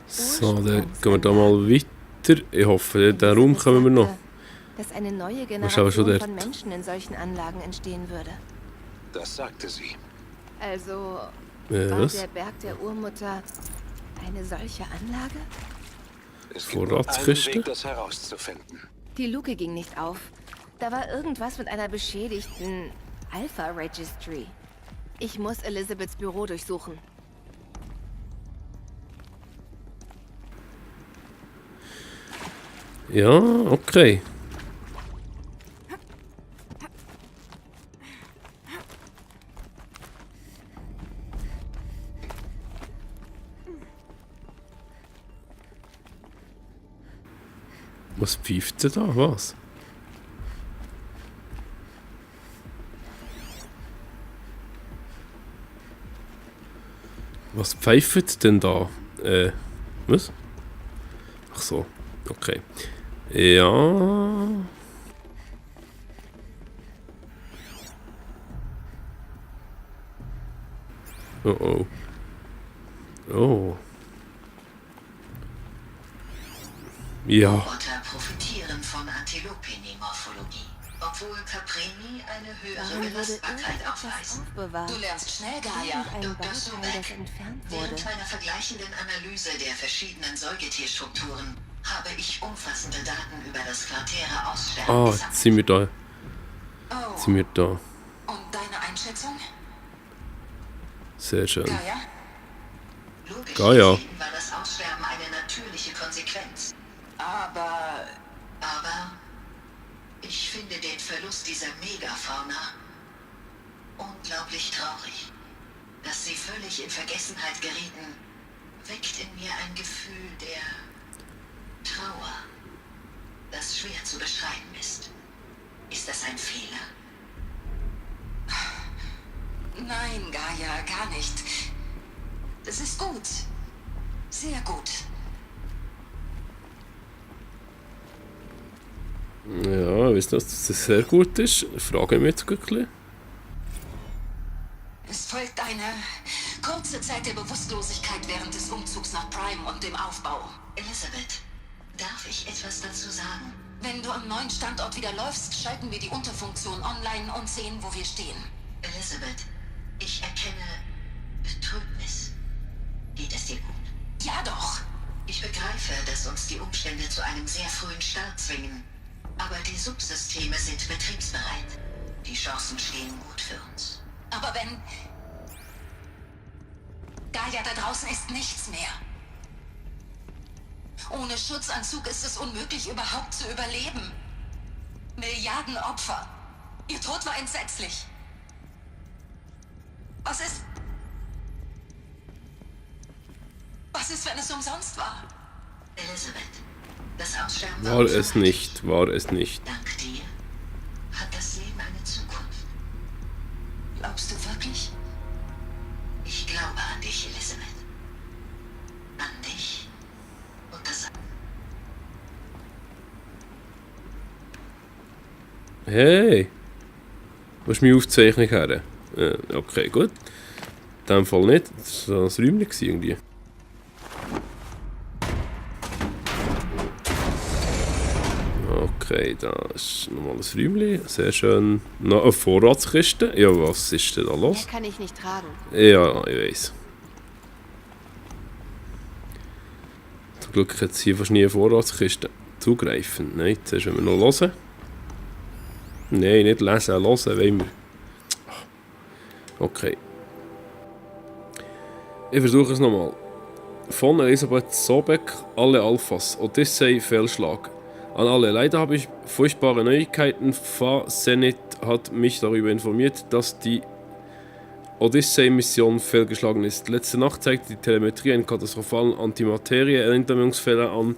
So, dann gehen wir da mal weiter. Ich hoffe, in den Raum kommen wir noch. Dass eine neue Warst aber schon Generation von dort. Menschen in solchen Anlagen entstehen würde. Das sagte sie. Also war Was? der Berg der Urmutter eine solche Anlage? Es gibt nur einen Vorratskiste? Weg, das herauszufinden. Die Luke ging nicht auf. Da war irgendwas mit einer beschädigten Alpha Registry. Ich muss Elizabeths Büro durchsuchen. Ja, okay. Was pfeift denn da? Was? Was pfeift denn da? Was? Ach so, okay. Ja. Oh oh. Oh. Ja. Roboter profitieren von Antilopenimorphologie, obwohl Caprini eine höhere Warum wurde Belastbarkeit irgendetwas aufweist. aufbewahrt? Du lernst schnell, Gaia. Ein Dr. Bauteil, Sobek. das entfernt wurde. Während meiner vergleichenden Analyse der verschiedenen Säugetierstrukturen habe ich umfassende Daten über das Quartäre Aussterben Ah, gesammelt. jetzt sind wir da. Oh, Jetzt sind wir da. und deine Einschätzung, Sehr schön. Gaia? Logisch Gaia. gesehen war das Aussterben eine natürliche Konsequenz. Aber ich finde den Verlust dieser Megafauna unglaublich traurig. Dass sie völlig in Vergessenheit gerieten, weckt in mir ein Gefühl der Trauer, das schwer zu beschreiben ist. Ist das ein Fehler? Nein, Gaia, gar nicht. Es ist gut. Sehr gut. Ja, wisst ihr, dass das sehr gut ist? Frage mich jetzt wirklich. Es folgt eine kurze Zeit der Bewusstlosigkeit während des Umzugs nach Prime und dem Aufbau. Elizabeth, darf ich etwas dazu sagen? Wenn du am neuen Standort wieder läufst, schalten wir die Unterfunktion online und sehen, wo wir stehen. Elizabeth, ich erkenne Betrübnis. Geht es dir gut? Ja doch. Ich begreife, dass uns die Umstände zu einem sehr frühen Start zwingen. Aber die Subsysteme sind betriebsbereit. Die Chancen stehen gut für uns. Aber wenn... Gaia, da draußen ist nichts mehr. Ohne Schutzanzug ist es unmöglich, überhaupt zu überleben. Milliarden Opfer. Ihr Tod war entsetzlich. Was ist... Was ist, wenn es umsonst war? Elizabeth, das Aussterben War es nicht, war es nicht. Dank dir hat das Leben eine Zukunft. Glaubst du wirklich? Ich glaube an dich, Elizabeth. An dich und das... Hey! Wo ist meine Aufzeichnung her? Okay, gut. In dem Fall nicht. Das war ein Räumchen irgendwie. Okay, da ist nochmal ein Räumchen. Sehr schön. Noch eine Vorratskiste. Ja, was ist denn da Mehr los? kann ich nicht tragen. Ja, ich weiss. Zum Glück hat es hier fast nie eine Vorratskiste. Zugreifen. Nein, zuerst wollen wir noch hören. Nein, nicht lesen, hören wollen wir. Okay. Ich versuche es nochmal. Von Elisabeth Sobek, alle Alphas, Odyssey, Fehlschlag. An alle, leider habe ich furchtbare Neuigkeiten. Fa-Zenit hat mich darüber informiert, dass die Odyssey-Mission fehlgeschlagen ist. Letzte Nacht zeigte die Telemetrie einen katastrophalen Antimaterie-Erinnerungsfehler an,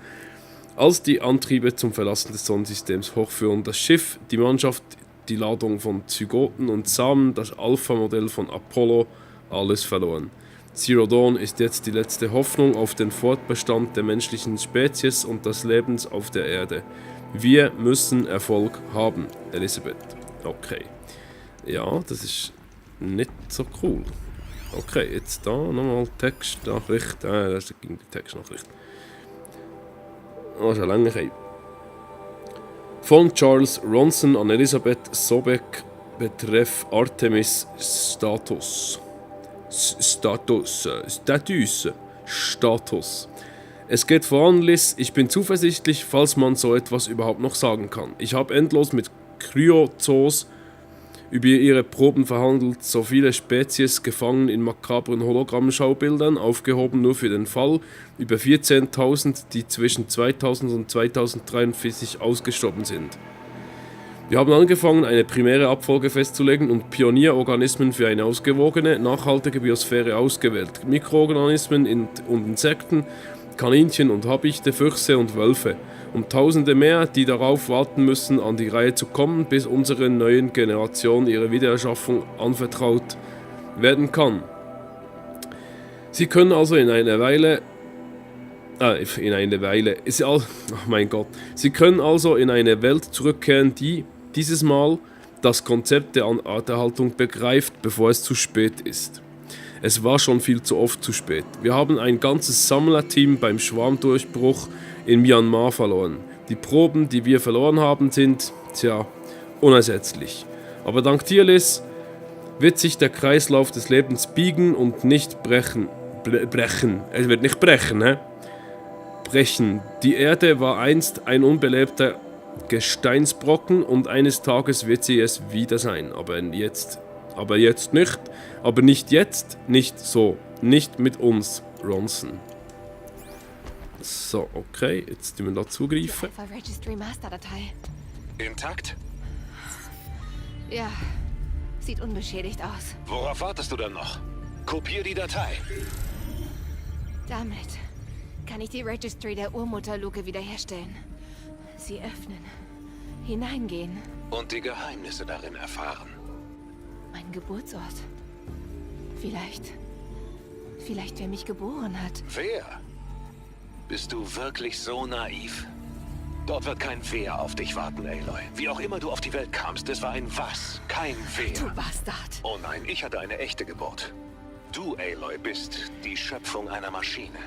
als die Antriebe zum Verlassen des Sonnensystems hochführen. Das Schiff, die Mannschaft, die Ladung von Zygoten und Samen, das Alpha-Modell von Apollo, alles verloren. Zero Dawn ist jetzt die letzte Hoffnung auf den Fortbestand der menschlichen Spezies und des Lebens auf der Erde. Wir müssen Erfolg haben, Elisabeth. Okay. Ja, das ist nicht so cool. Okay, jetzt da nochmal Textnachricht. Das ging die Textnachricht. Das ist eine lange Kette. Von Charles Ronson an Elisabeth Sobek betreff Artemis Status. Status. Es geht voran, Liz. Ich bin zuversichtlich, falls man so etwas überhaupt noch sagen kann. Ich habe endlos mit Kryozoos über ihre Proben verhandelt, so viele Spezies gefangen in makabren Hologrammschaubildern, aufgehoben nur für den Fall, über 14.000, die zwischen 2000 und 2043 ausgestorben sind. Wir haben angefangen, eine primäre Abfolge festzulegen und Pionierorganismen für eine ausgewogene, nachhaltige Biosphäre ausgewählt. Mikroorganismen und Insekten, Kaninchen und Habichte, Füchse und Wölfe. Und Tausende mehr, die darauf warten müssen, an die Reihe zu kommen, bis unserer neuen Generation ihre Wiedererschaffung anvertraut werden kann. Sie können also Sie können also in eine Welt zurückkehren, die dieses Mal das Konzept der Arterhaltung begreift, bevor es zu spät ist. Es war schon viel zu oft zu spät. Wir haben ein ganzes Sammlerteam beim Schwarmdurchbruch in Myanmar verloren. Die Proben, die wir verloren haben, sind, unersetzlich. Aber dank dir, Liz, wird sich der Kreislauf des Lebens biegen und nicht brechen. Es wird nicht brechen, hä? Brechen. Die Erde war einst ein unbelebter Gesteinsbrocken und eines Tages wird sie es wieder sein. Aber jetzt nicht. Aber nicht jetzt, nicht so. Nicht mit uns, Ronson. So, okay, jetzt müssen wir da zugreifen. Die Alpha Registry Master-Datei. Intakt? Ja, sieht unbeschädigt aus. Worauf wartest du dann noch? Kopier die Datei. Damit kann ich die Registry der Urmutterluke wiederherstellen. Sie öffnen, hineingehen. Und die Geheimnisse darin erfahren. Mein Geburtsort. Vielleicht, wer mich geboren hat. Wer? Bist du wirklich so naiv? Dort wird kein Wer auf dich warten, Aloy. Wie auch immer du auf die Welt kamst, es war ein Was, kein Wer. Du Bastard. Oh nein, ich hatte eine echte Geburt. Du, Aloy, bist die Schöpfung einer Maschine.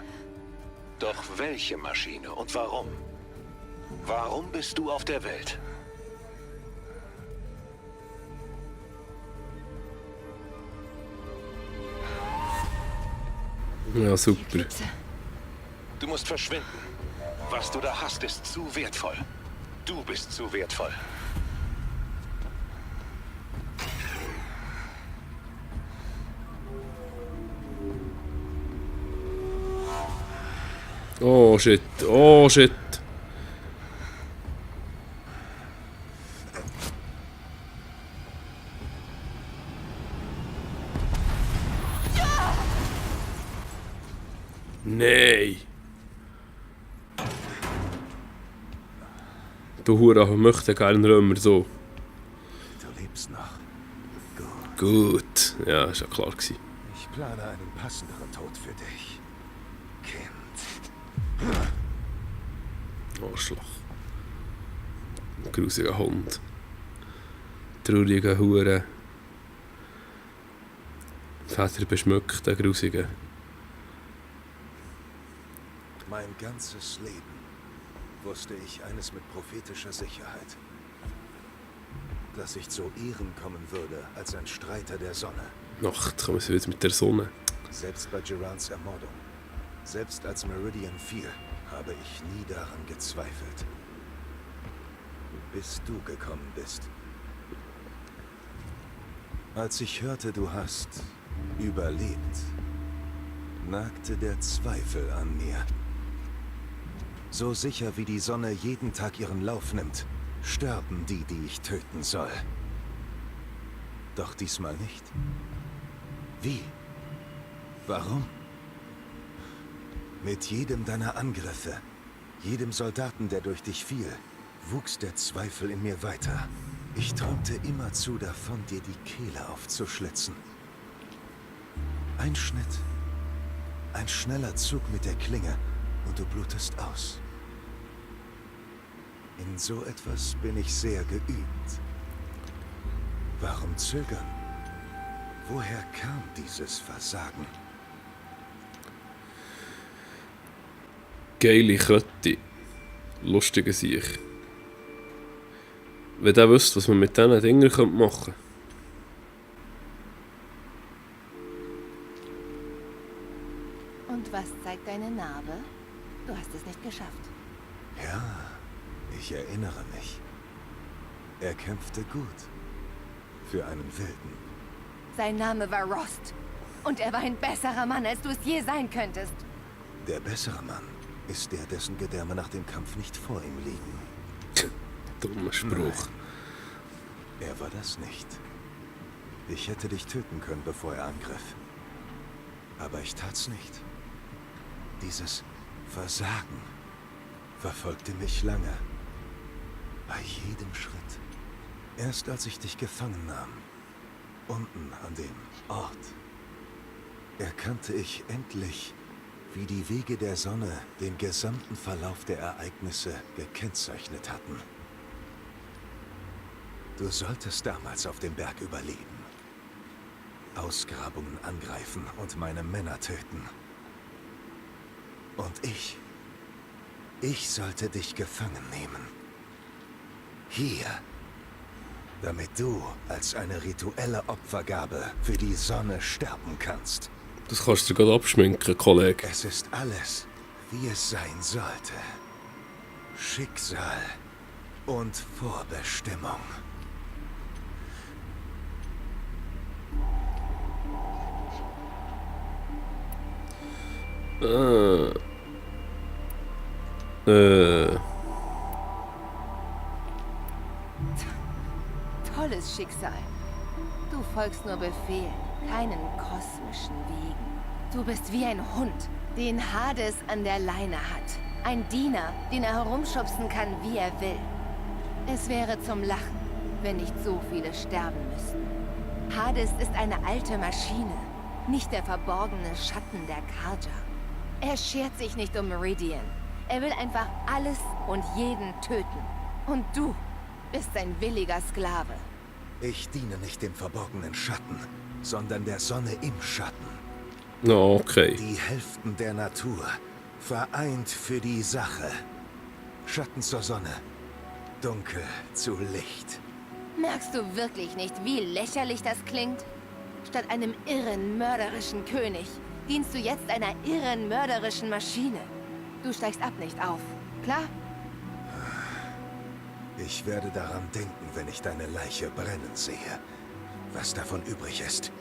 Doch welche Maschine und warum? Warum bist du auf der Welt? Ja, super. Eclipse. Du musst verschwinden. Was du da hast, ist zu wertvoll. Du bist zu wertvoll. Oh shit, oh shit. Nee. Du Hure möchte keinen Römer so. Du lebst noch. Gut. Ja, ist ja klar gewesen. Ich plane einen passenderen Tod für dich. Kind. Arschloch. Grusiger Hund. Trauriger Hure. Väter beschmückt, der Grusige. Mein ganzes Leben wusste ich eines mit prophetischer Sicherheit. Dass ich zu Ehren kommen würde als ein Streiter der Sonne. Nacht kommen sie wieder mit der Sonne. Selbst bei Gerards Ermordung, selbst als Meridian fiel, habe ich nie daran gezweifelt. Bis du gekommen bist. Als ich hörte, du hast überlebt, nagte der Zweifel an mir. So sicher wie die Sonne jeden Tag ihren Lauf nimmt, sterben die, die ich töten soll. Doch diesmal nicht. Wie? Warum? Mit jedem deiner Angriffe, jedem Soldaten, der durch dich fiel, wuchs der Zweifel in mir weiter. Ich träumte immerzu davon, dir die Kehle aufzuschlitzen. Ein Schnitt, ein schneller Zug mit der Klinge und du blutest aus. In so etwas bin ich sehr geübt. Warum zögern? Woher kam dieses Versagen? Geile Kröte. Lustige Sicht. Wenn ihr wüsst, was man mit diesen Dingen machen könnte. Und was zeigt deine Narbe? Du hast es nicht geschafft. Ja, ich erinnere mich. Er kämpfte gut. Für einen Wilden. Sein Name war Rost. Und er war ein besserer Mann, als du es je sein könntest. Der bessere Mann ist der, dessen Gedärme nach dem Kampf nicht vor ihm liegen. Dummer Spruch. Er war das nicht. Ich hätte dich töten können, bevor er angriff. Aber ich tat's nicht. Dieses Versagen verfolgte mich lange. Bei jedem Schritt. Erst als ich dich gefangen nahm. Unten an dem Ort. Erkannte ich endlich, wie die Wege der Sonne den gesamten Verlauf der Ereignisse gekennzeichnet hatten. Du solltest damals auf dem Berg überleben. Ausgrabungen angreifen und meine Männer töten. Und ich sollte dich gefangen nehmen. Hier. Damit du als eine rituelle Opfergabe für die Sonne sterben kannst. Das kannst du gerade abschminken, Kollege. Es ist alles, wie es sein sollte. Schicksal und Vorbestimmung. Tolles Schicksal. Du folgst nur Befehlen, keinen kosmischen Wegen. Du bist wie ein Hund, den Hades an der Leine hat. Ein Diener, den er herumschubsen kann, wie er will. Es wäre zum Lachen, wenn nicht so viele sterben müssten. Hades ist eine alte Maschine, nicht der verborgene Schatten der Karja. Er schert sich nicht um Meridian. Er will einfach alles und jeden töten. Und du bist sein williger Sklave. Ich diene nicht dem verborgenen Schatten, sondern der Sonne im Schatten. No, okay. Die Hälften der Natur, vereint für die Sache. Schatten zur Sonne, Dunkel zu Licht. Merkst du wirklich nicht, wie lächerlich das klingt? Statt einem irren, mörderischen König dienst du jetzt einer irren, mörderischen Maschine. Du steigst ab, nicht auf. Klar? Ich werde daran denken, wenn ich deine Leiche brennen sehe. Was davon übrig ist.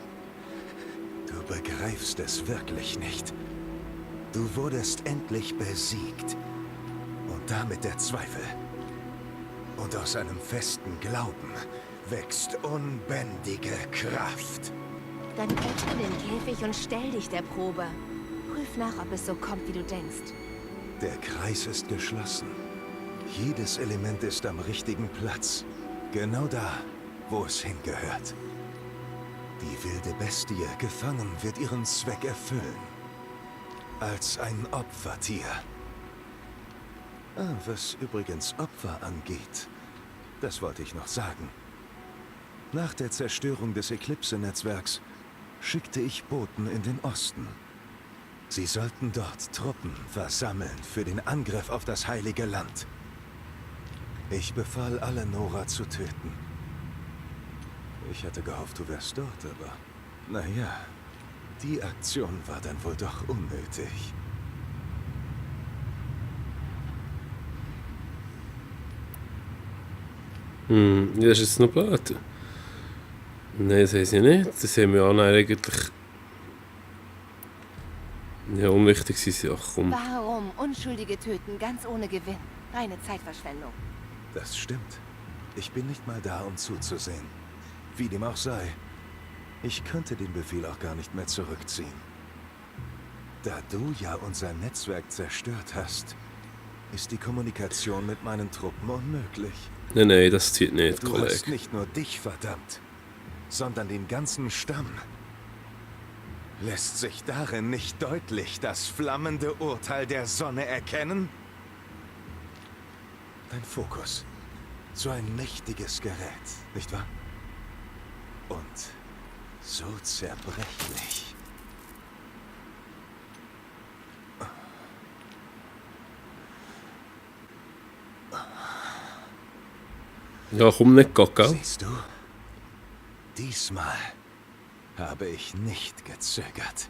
Du begreifst es wirklich nicht. Du wurdest endlich besiegt. Und damit der Zweifel. Und aus einem festen Glauben wächst unbändige Kraft. Dann öffne den Käfig und stell dich der Probe. Prüf nach, ob es so kommt, wie du denkst. Der Kreis ist geschlossen. Jedes Element ist am richtigen Platz. Genau da, wo es hingehört. Die wilde Bestie, gefangen, wird ihren Zweck erfüllen. Als ein Opfertier. Was übrigens Opfer angeht, das wollte ich noch sagen. Nach der Zerstörung des Eclipse-Netzwerks schickte ich Boten in den Osten. Sie sollten dort Truppen versammeln für den Angriff auf das Heilige Land. Ich befahl alle, Nora zu töten. Ich hatte gehofft, du wärst dort, aber naja, die Aktion war dann wohl doch unnötig. Das ist jetzt noch blöd. Nein, das heisst ja nicht. Das haben wir eigentlich... Ja, unwichtig sind sie auch. Komm. Warum Unschuldige töten, ganz ohne Gewinn? Reine Zeitverschwendung. Das stimmt. Ich bin nicht mal da, um zuzusehen. Wie dem auch sei. Ich könnte den Befehl auch gar nicht mehr zurückziehen. Da du ja unser Netzwerk zerstört hast, ist die Kommunikation mit meinen Truppen unmöglich. Nein, das zieht nicht, Du Kollege. hast nicht nur dich verdammt, sondern den ganzen Stamm. Lässt sich darin nicht deutlich das flammende Urteil der Sonne erkennen? Dein Fokus. So ein mächtiges Gerät, nicht wahr? Und So zerbrechlich. Ja, komm nicht, gell? Siehst du? Diesmal habe ich nicht gezögert.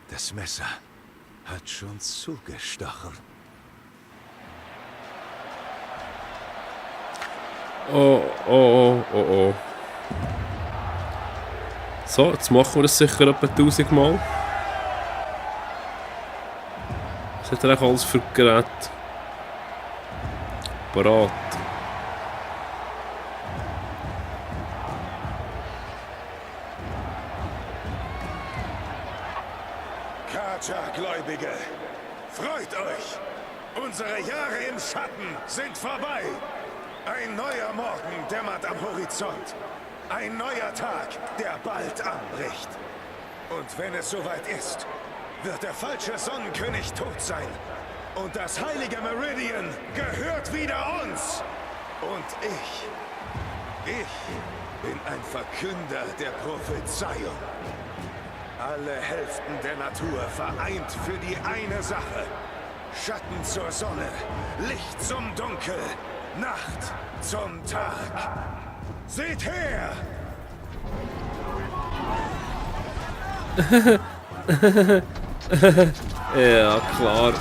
Das Messer hat schon zugestochen. Oh, oh, oh, oh, oh. So, jetzt machen wir das sicher etwa 1000 Mal. Was hat er eigentlich alles für Gerät? Parat. Kaja-Gläubige, freut euch! Unsere Jahre im Schatten sind vorbei! Ein neuer Morgen dämmert am Horizont. Ein neuer Tag, der bald anbricht. Und wenn es soweit ist, wird der falsche Sonnenkönig tot sein. Und das heilige Meridian gehört wieder uns. Und ich bin ein Verkünder der Prophezeiung. Alle Hälften der Natur vereint für die eine Sache. Schatten zur Sonne, Licht zum Dunkel, Nacht zum Tag. Seht her! Ja, klar.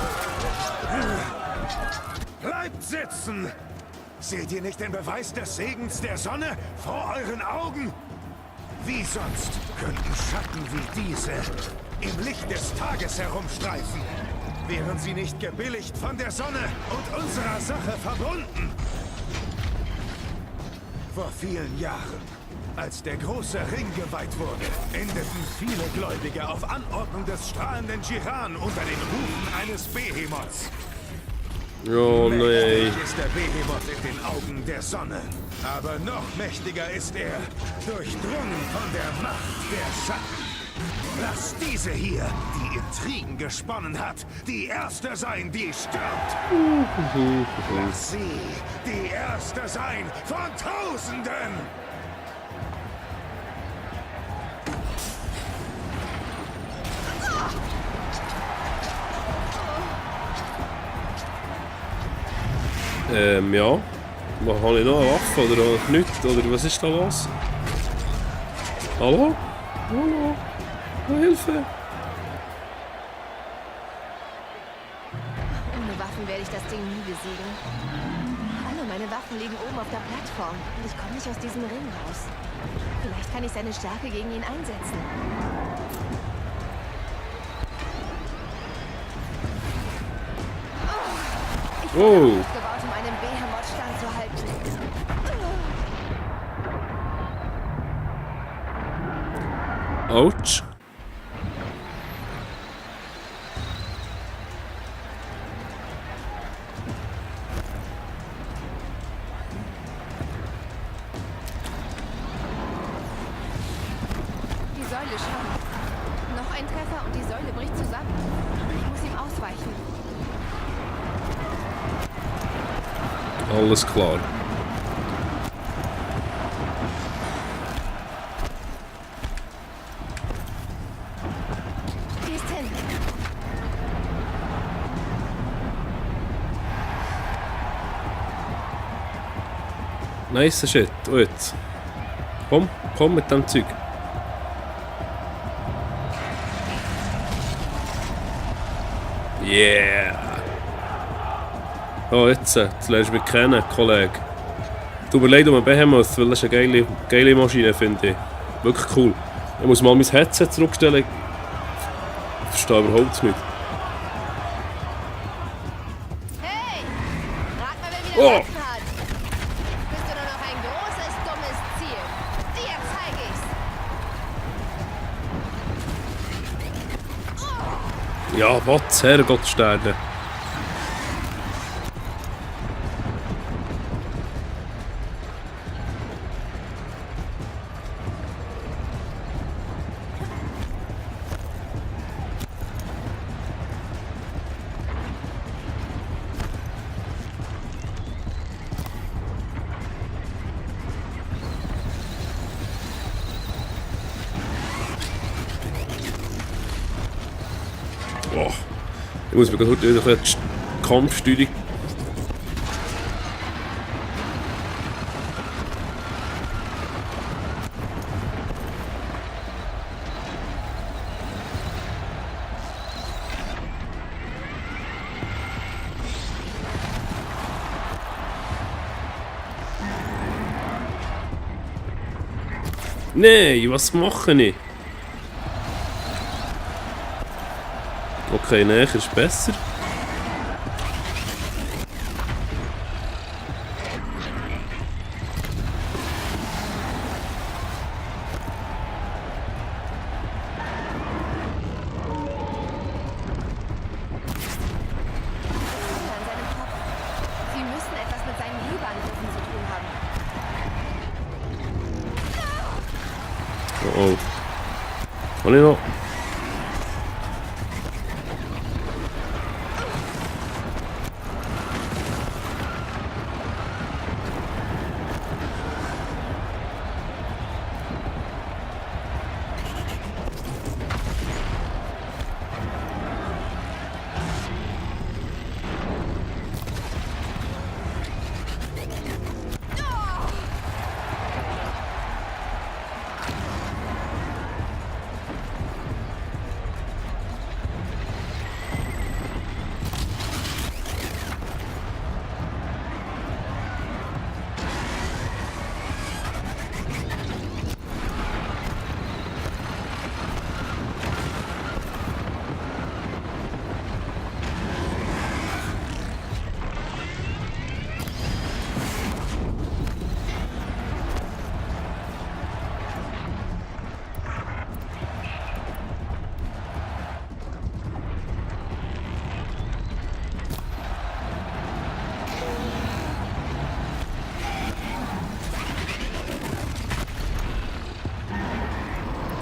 Bleibt sitzen! Seht ihr nicht den Beweis des Segens der Sonne vor euren Augen? Wie sonst könnten Schatten wie diese im Licht des Tages herumstreifen? Wären sie nicht gebilligt von der Sonne und unserer Sache verbunden? Vor vielen Jahren, als der große Ring geweiht wurde, endeten viele Gläubige auf Anordnung des strahlenden Jiran unter den Rufen eines Behemoths. Oh nein. Mächtig ist der Behemoth in den Augen der Sonne. Aber noch mächtiger ist er, durchdrungen von der Macht der Schatten. Lass diese hier, die Intrigen gesponnen hat, die Erste sein, die stirbt. Lass sie die Erste sein von Tausenden. Ja. Was habe ich noch? Eine Waffe oder nichts? Oder was ist da los? Hallo? Hallo? Hilfe! Ohne Waffen werde ich das Ding nie besiegen. Alle meine Waffen liegen oben auf der Plattform und ich komme nicht aus diesem Ring raus. Vielleicht kann ich seine Stärke gegen ihn einsetzen. Ich bin aufgebaut, um einem Behemoth standzuhalten. Autsch. Die Säule schwankt. Noch ein Treffer und die Säule bricht zusammen. Ich muss ihm ausweichen. Alles klar. Gehst hin. Nice shit. Und jetzt. Komm mit dem Zeug. Yeah! Oh, jetzt lernst du mich kennen, Kollege. Tut mir leid um einen Behemoth, weil das ist eine geile Maschine, finde ich. Wirklich cool. Ich muss mal mein Headset zurückstellen. Ich verstehe überhaupt nicht. Hey! Rat mal, wer wieder Oh. Waffen hat. Bist du nur noch ein großes, dummes Ziel? Dir zeig ich's. Ja, was? Herrgott, Sterne. Boah. Ich muss mir gerade heute wieder die Kampfsteuerung. Nein, was mache ich? Okay, näher ist besser. An seinem Kopf. Sie müssen etwas mit seinen Hebeangriffen zu tun haben. Oh oh. Kann ich noch?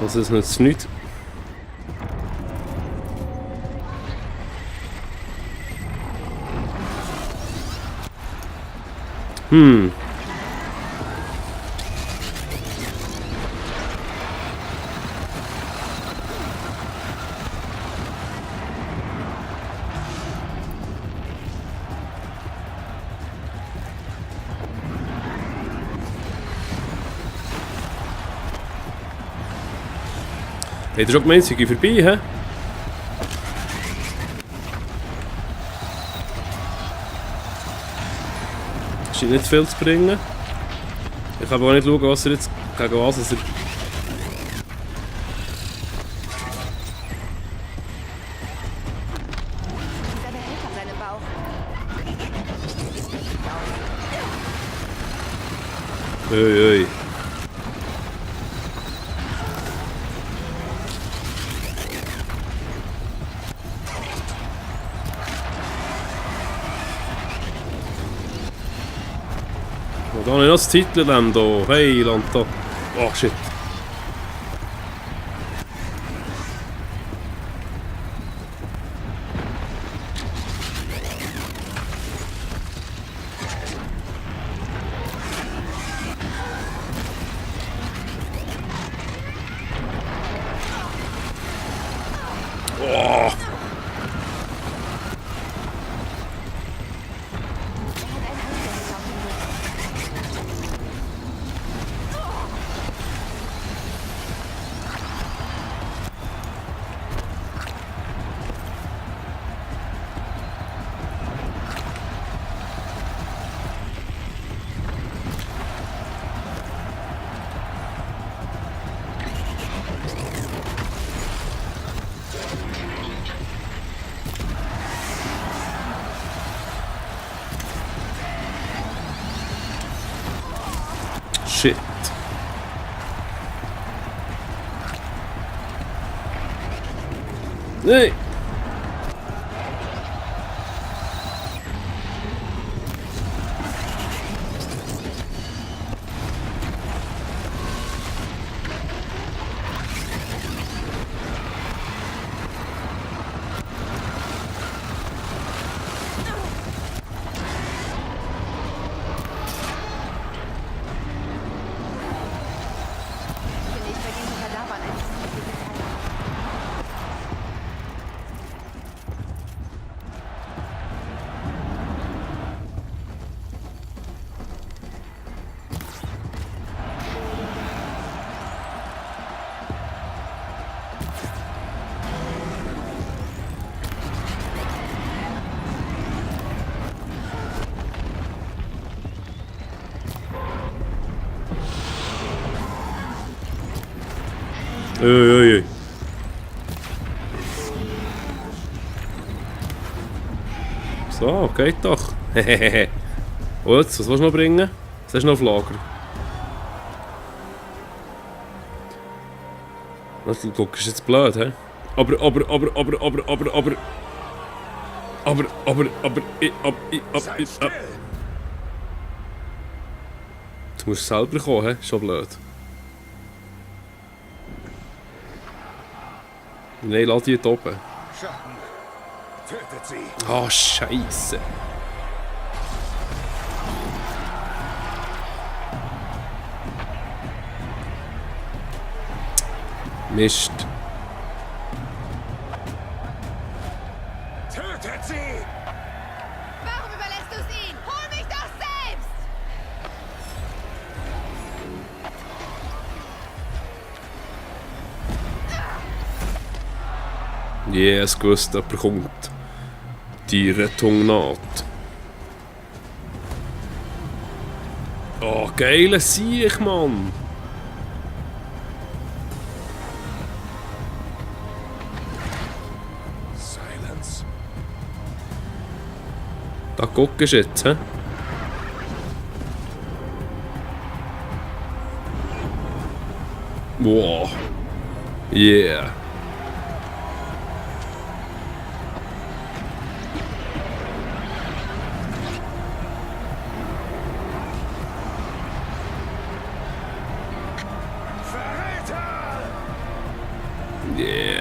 Das ist jetzt nichts. Habt ihr schon gemeint, sie gehen vorbei, hä? Scheint nicht viel zu bringen. Ich kann aber auch nicht schauen, was er jetzt gegen was er... Dieser behält an seinem Bauch. Ui. Da habe ich noch das Titelland hier. Hey, Land da. Oh, shit. Oh. Shit. Nee. Ui. So, geht doch. Hehehe. Und jetzt, was willst du noch bringen? Was hast du noch auf Lager? Du guckst jetzt blöd, hä? Aber. Du musst selber kommen, hä? Schon blöd. Nein, lass die hier oben. Schatten. Tötet sie. Ah, Scheiße. Mist. Tötet sie! Warum überlässt du es ihm? Hol mich doch selbst! Yes, gewusst, jemand kommt. Die Rettung naht. Oh, geile Sieg, Mann! Silence. Da guckst du jetzt, hä? Wow. Yeah. Verräter! Yeah.